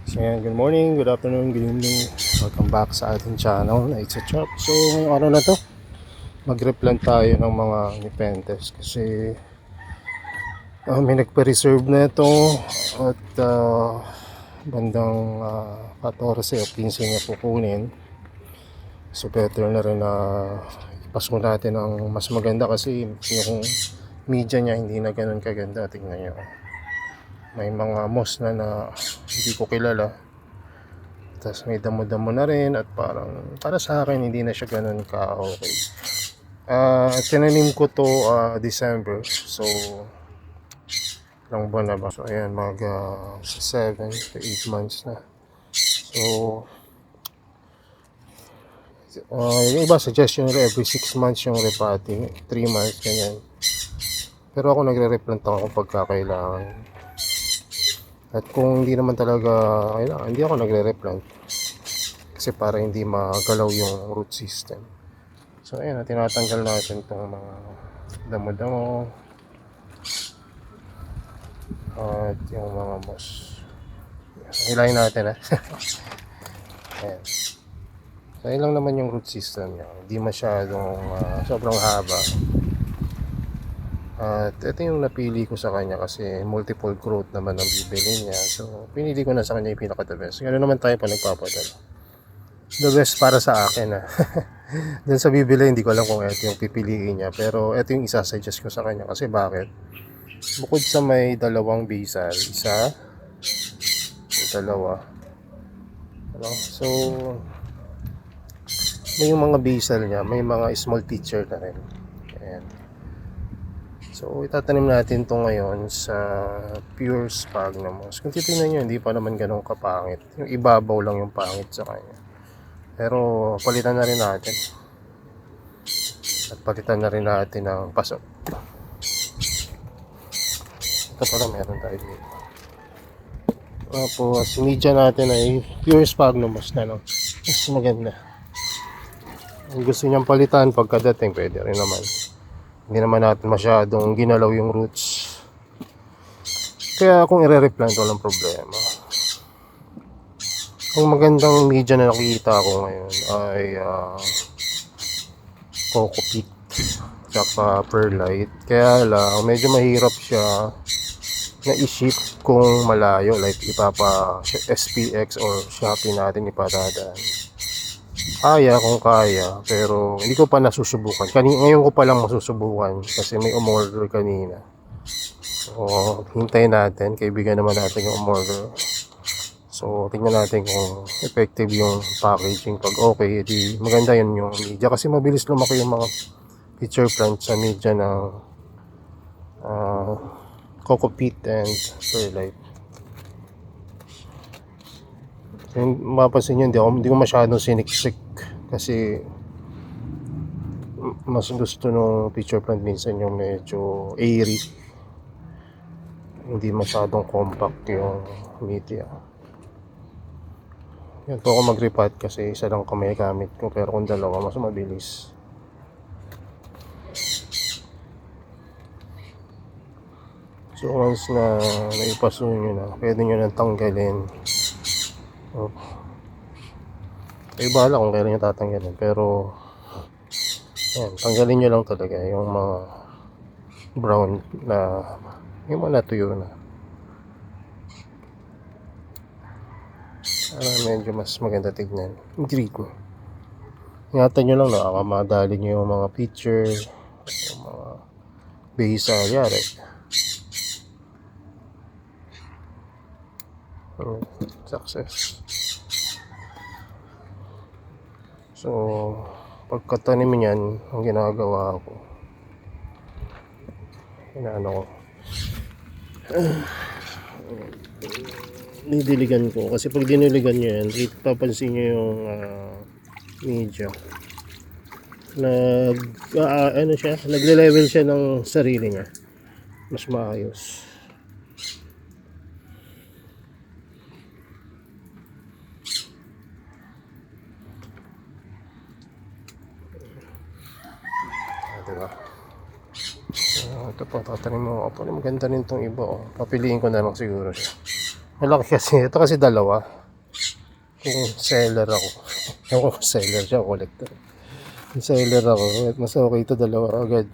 So yan, good morning, good afternoon, good evening. Welcome back sa ating channel na It's a Chop. So ngayong araw na to, mag-replant tayo ng mga Nepenthes kasi may nagpa-reserve na ito at bandang 14 o 15 niya kukunin. So better na rin na ipasok natin ang mas maganda kasi yung media niya hindi na ganun kaganda. Tingnan nyo, may mga moss na hindi ko kilala. Tapos may damo-damo na rin at parang para sa akin hindi na siya ganun ka okay. Tinanim ko to December. So ilang buwan na ba? So ayan, mag 7 to 8 months na. So yung iba suggestion nila every 6 months yung repotting, 3 months ganyan. Pero ako nagre-replant ako pagka kailangan. At kung hindi naman talaga kailangan, hindi ako nagre-replant. Kasi para hindi magalaw yung root system. So ayan, tinatanggal natin itong mga damo-damo at yung mga moss. Hilahin natin ayan. So ayan lang naman yung root system niya. Hindi masyadong sobrang haba. At ito yung napili ko sa kanya kasi multiple growth naman ang bibili niya. So pinili ko na sa kanya yung pinaka-the best. Ganoon naman tayo pa nagpapadala. The best para sa akin Dun sa bibili, hindi ko alam kung ito yung pipiliin niya. Pero ito yung isa-suggest ko sa kanya. Kasi bakit? Bukod sa may dalawang basal, isa, dalawa. So, may yung mga basal niya, may mga small teacher na rin. Ayan. So, itatanim natin to ngayon sa pure sphagnum moss. Kung titingnan nyo, hindi pa naman ganun kapangit. Yung ibabaw lang yung pangit sa kanya. Pero, palitan na rin natin. At palitan na rin natin ang paso. Ito pala meron tayo dito. Tapos, media natin ay pure sphagnum moss na, no? Mas maganda. Kung gusto niyang palitan pagkadating, pwede rin naman. Hindi naman natin masyadong ginalaw yung roots. Kaya kung i-replant, walang problema. Ang magandang media na nakikita ko ngayon ay coco peat tsaka perlite. Kaya lang, medyo mahirap siya na i-ship kung malayo, like ipapa SPX or Shopee natin ipadadaan. Kaya kung kaya, pero hindi ko pa nasusubukan. Ngayon ko pa lang masusubukan kasi may umorder kanina. So, hintayin natin. Kaibigan naman natin yung umorder. So, tingnan natin kung effective yung packaging. Pag okay, edi maganda yun yung media. Kasi mabilis lumaki yung mga pitcher plant sa media ng coco peat and perlite. Yung mapapansin nyo, hindi ko masyadong siniksik kasi mas gusto nung pitcher plant minsan yung medyo airy, hindi masyadong compact yung media. Yan po ako mag-repot kasi isa lang kamay gamit ko, pero kung dalawa mas mabilis. So once na naipaso nyo na, pwede nyo nang tanggalin. Kayo bahala kung kailan nyo tatanggalin, pero yan, tanggalin nyo lang talaga yung mga brown na yung mga natuyo na. Medyo mas maganda tignan. Green. Ingatan nyo lang na madali nyo yung mga picture, yung mga base yari. Success. So, pagkatanim niyan, ang ginagawa ko, inaano ko, nidiligan ko. Kasi pag diniligan nyo yan, papansin nyo yung media. Ano siya, nagle-level siya ng sarili niya. Mas maayos. Diba? Ito po, tatanim mo. Maganda rin itong iba. Papiliin ko na lang siguro siya. Malaki kasi. Ito kasi dalawa. Kung seller ako. Ako seller siya, collector. Kung seller ako, mas okay ito dalawa agad.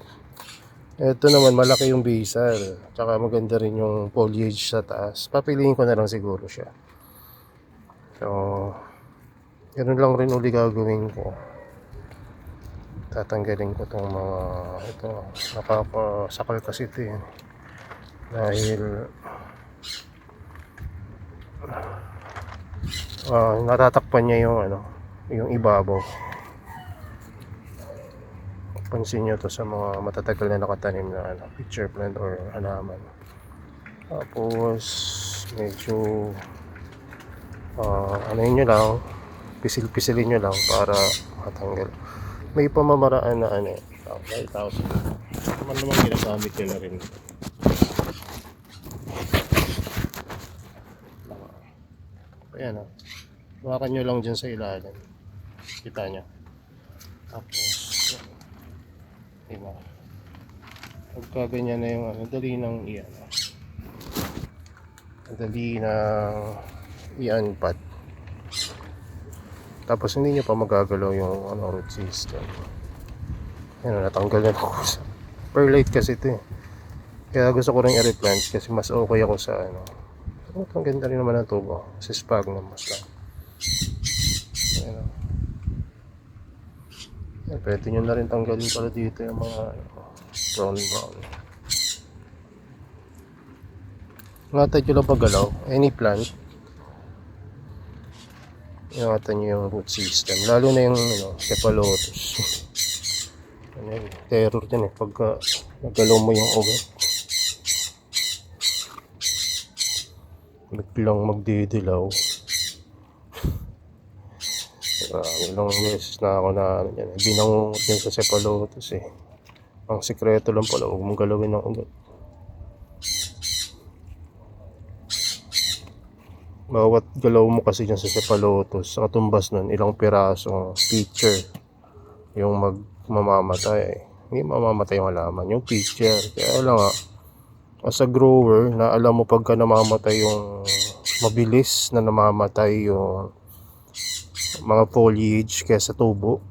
Ito naman malaki yung basal. Tsaka maganda rin yung foliage sa taas. Papiliin ko na lang siguro siya. So, ganun lang rin uli gagawin ko. Tatanggalin ko itong mga ito. Nakapasakal kasi ito eh. Dahil natatakpan niya yung yung ibabaw. Pansin nyo to sa mga matatagal na nakatanim na pitcher plant or halaman. Tapos medyo nyo lang, pisil-pisilin nyo lang para matanggal. May pamamaraan na lighthouse naman ginagamit nyo na rin. Ayan hawakan nyo lang dyan sa ilalim, kita nyo. Tapos diba, pagka ganyan na yung dali nang dali nang i-unpad. Tapos hindi nyo pa magagalaw yung root system. Natanggal na ako sa perlite kasi ito eh. Kaya gusto ko rin i-replant kasi mas okay ako sa ang ganda rin naman ng tubo kasi sphagnum mas lang. Pwede nyo na rin tanggalin pala dito yung mga brown. Ingatan nyo lang paggalaw any plant. Ingatan nyo yung root system, lalo na yung cephalotus. Terror dyan pagka nagalaw mo yung ugat, biglang magdidilaw. Ilang beses na ako binangungot yan sa cephalotus eh. Ang sikreto lang pala, huwag mong galawin ng ugat. Bawat galaw mo kasi dyan sa cephalotus, sa katumbas nun, ilang piraso pitcher yung mamamatay. Hindi mamamatay yung halaman, yung pitcher. Kaya lang as a grower, na alam mo pagka namamatay yung mabilis na namamatay yung mga foliage kaysa tubo.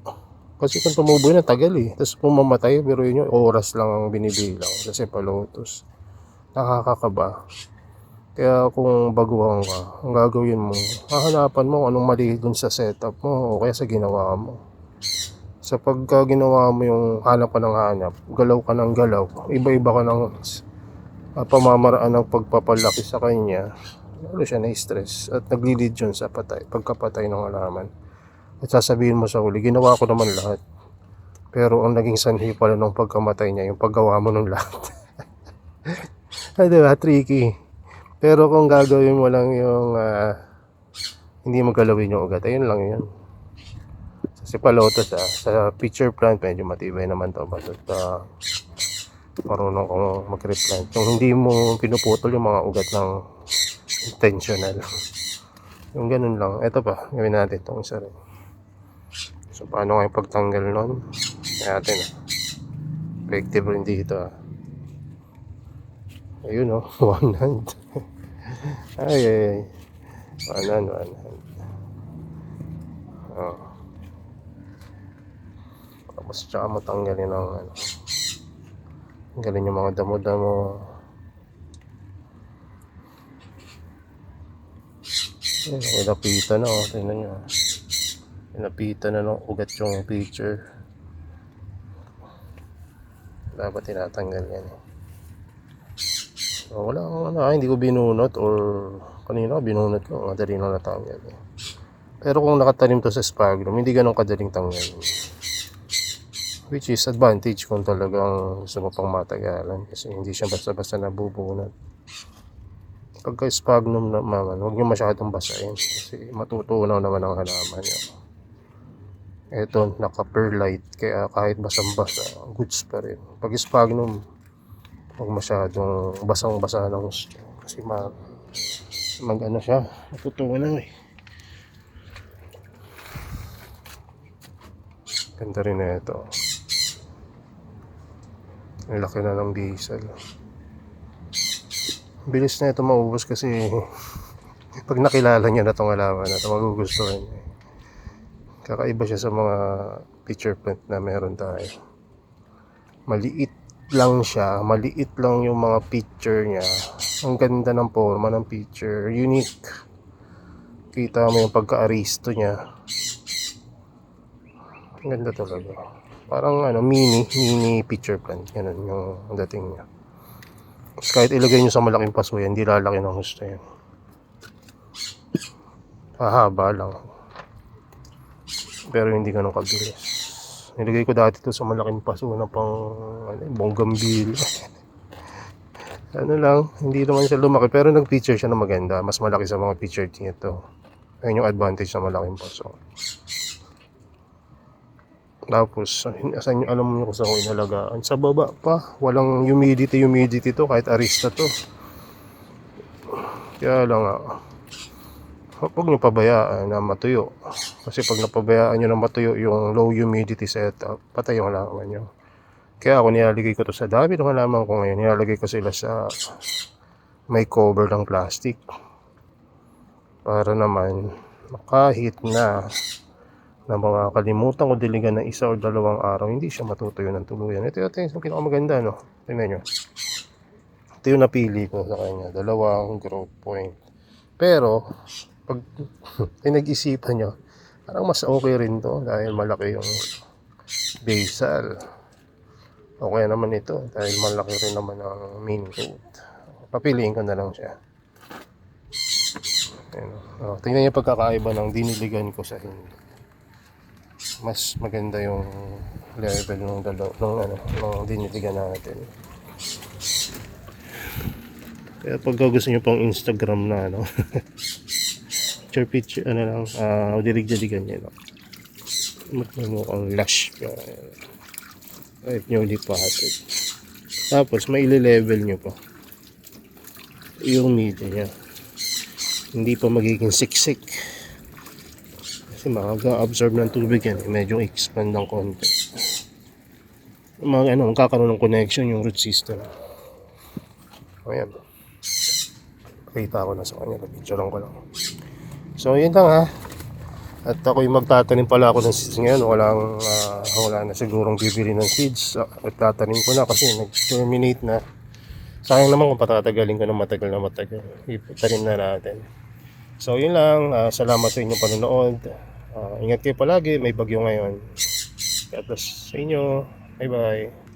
Kasi kung tumubo yun, tagal eh. Tapos kung mamatay, pero yun yung oras lang ang binibilang sa cephalotus. Nakakakaba. Kaya kung baguhan ka, ang gagawin mo, hahanapan mo anong mali dun sa setup mo o kaya sa ginawa mo. Sa pagka ginawa mo yung hanap ka ng hanap, galaw ka ng galaw, iba-iba ka ng pamamaraan ng pagpapalaki sa kanya, lalo siya na-stress at nagli-lead yun sa pagkapatay ng halaman. At sasabihin mo sa huli, ginawa ko naman lahat. Pero ang naging sanhi pala ng pagkamatay niya, yung paggawa mo ng lahat. Diba? Tricky. Pero kung gagawin mo lang yung hindi mo galawin yung ugat, ayun lang yun. Sa cephalotus sa pitcher plant, medyo matibay naman to. Basta marunong kong mag-replant. Yung hindi mo pinuputol yung mga ugat ng intentional. Yung ganun lang. Ito pa, gawin natin itong isa rin. So paano nga yung pagtanggal nun? Natin effective rin dito ayun one hand. ay one hand tapos tsaka mo tanggalin ang tanggalin yung mga damo-damo. Inapitan na tingnan nyo, inapitan na ng ugat yung pitcher. Dapat tinatanggal yan wala hindi ko binunot or kanina binunot ko, madali lang natanggal pero kung nakatanim to sa sphagnum, hindi ganun kadaling tanggal, which is advantage kung talagang gusto mo pang matagalan kasi hindi siya basta-basta nabubunot. Pagka sphagnum naman, huwag nyo masyadong basahin kasi matutunaw naman ang halaman nyo. Ito naka-perlite kaya kahit basang-basa goods pa rin. Pag sphagnum, huwag masyadong basang-basa ng gusto kasi mag siya, matutunaw Ganda rin na ito. Ang laki na ng diesel. Bilis na ito maubos kasi Pag nakilala niya na itong halaman na ito, magugustuhan niya. Kakaiba siya sa mga pitcher plant na meron tayo. Maliit lang siya, maliit lang yung mga picture niya. Ang ganda ng forma ng picture, unique. Kita mo yung pagka-aristo niya. Ang ganda talaga. Parang mini picture plant. Ganun yung dating niya. Kahit ilagay nyo sa malaking paso yan, hindi lalaki ng gusto yan. Hahaba lang. Pero hindi ganun kabilis. Nilagay ko dati to sa malaking paso na pang bonggambil. Lang, hindi naman siya lumaki. Pero nag-feature siya na maganda. Mas malaki sa mga feature nito. Ayun yung advantage sa malaking paso. Tapos, alam mo kung saan ko inalagaan. Sa baba pa, walang humidity to, kahit arista to. Kaya lang huwag nyo pabayaan na matuyo. Kasi pag napabayaan nyo na matuyo yung low humidity setup, patay yung halaman nyo. Kaya ako nilalagay ko to sa dami ng halaman ko ngayon. Nilalagay ko sila sa may cover ng plastic. Para naman, kahit na mga kalimutan ko diligan ng 1 o 2 araw, hindi siya matutuyo ng tuluyan. Ito yung pinakamaganda, no? Tingnan nyo. Ito yung napili ko sa kanya. 2 growth point. Pero, pag pinag-isipan nyo, parang mas okay rin to dahil malaki yung basal. Okay naman ito dahil malaki rin naman ang main root. Papiliin ko na lang siya. Tingnan nyo pagkakaiba ng diniligan ko sa hindi. Mas maganda yung level ng diniligan natin. Kaya pag gusto nyo pang Instagram na picture dilig-diligan nyo mukhang lush kahit nyo lipatin. Tapos may level nyo pa yung media nya, hindi pa magiging siksik. Kasi mag-absorb ng tubig yan, medyo expand ng konti. Magkakaroon ng connection yung root system. Ayan. Pakita ko na sa kanya, picturean ko lang. So yun lang At ako'y magtatanim pala ako ng seeds ngayon. Wala na sigurong bibili ng seeds. At tatanim ko na kasi nag-terminate na. Sayang naman kung patatagalin ko ng matagal. Itanim na natin. So yun lang, salamat sa inyong panonood. Ingat kayo palagi, may bagyo ngayon. God bless sa inyo. Bye bye.